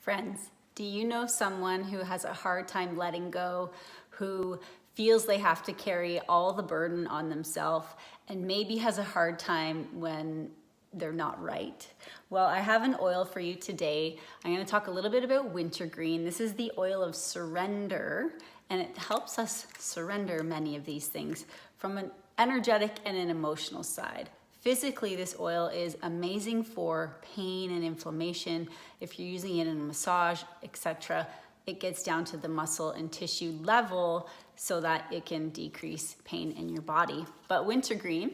Friends, do you know someone who has a hard time letting go, who feels they have to carry all the burden on themselves and maybe has a hard time when they're not right? Well, I have an oil for you today. I'm going to talk a little bit about wintergreen. This is the oil of surrender, and it helps us surrender many of these things from an energetic and an emotional side. Physically, this oil is amazing for pain and inflammation. If you're using it in a massage, etc., it gets down to the muscle and tissue level so that it can decrease pain in your body. But wintergreen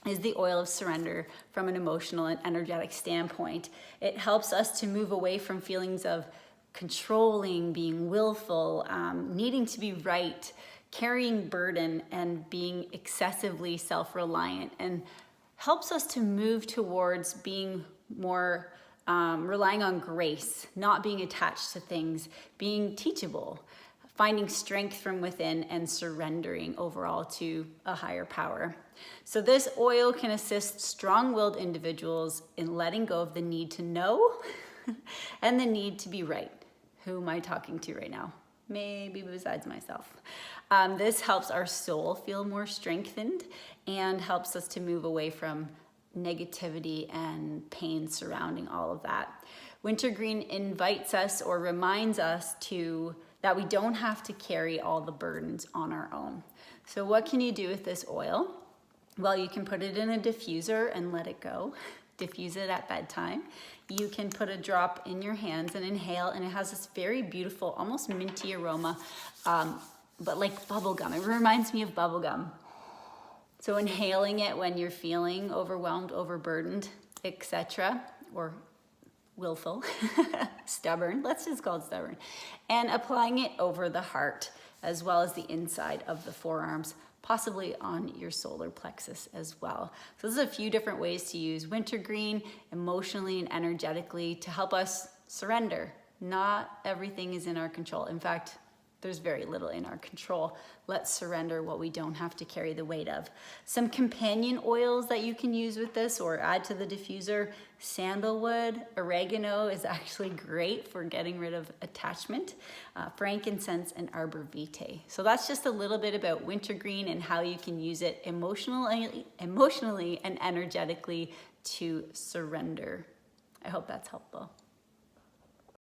is the oil of surrender from an emotional and energetic standpoint. It helps us to move away from feelings of controlling, being willful, needing to be right, carrying burden, and being excessively self-reliant, and helps us to move towards being more relying on grace, not being attached to things, being teachable, finding strength from within, and surrendering overall to a higher power. So this oil can assist strong-willed individuals in letting go of the need to know and the need to be right. Who am I talking to right now? Maybe besides myself. This helps our soul feel more strengthened and helps us to move away from negativity and pain surrounding all of that. Wintergreen invites us or reminds us that we don't have to carry all the burdens on our own. So what can you do with this oil? Well, you can put it in a diffuser and let it go. Diffuse it at bedtime. You can put a drop in your hands and inhale, and it has this very beautiful, almost minty aroma, but like bubble gum. It reminds me of bubble gum. So inhaling it when you're feeling overwhelmed, overburdened, etc., or willful, stubborn, let's just call it stubborn, and applying it over the heart as well as the inside of the forearms, possibly on your solar plexus as well. So there's a few different ways to use wintergreen emotionally and energetically to help us surrender. Not everything is in our control. In fact, there's very little in our control. Let's surrender what we don't have to carry the weight of. Some companion oils that you can use with this or add to the diffuser: sandalwood, oregano is actually great for getting rid of attachment, frankincense, and arbor vitae. So that's just a little bit about wintergreen and how you can use it emotionally and energetically to surrender. I hope that's helpful.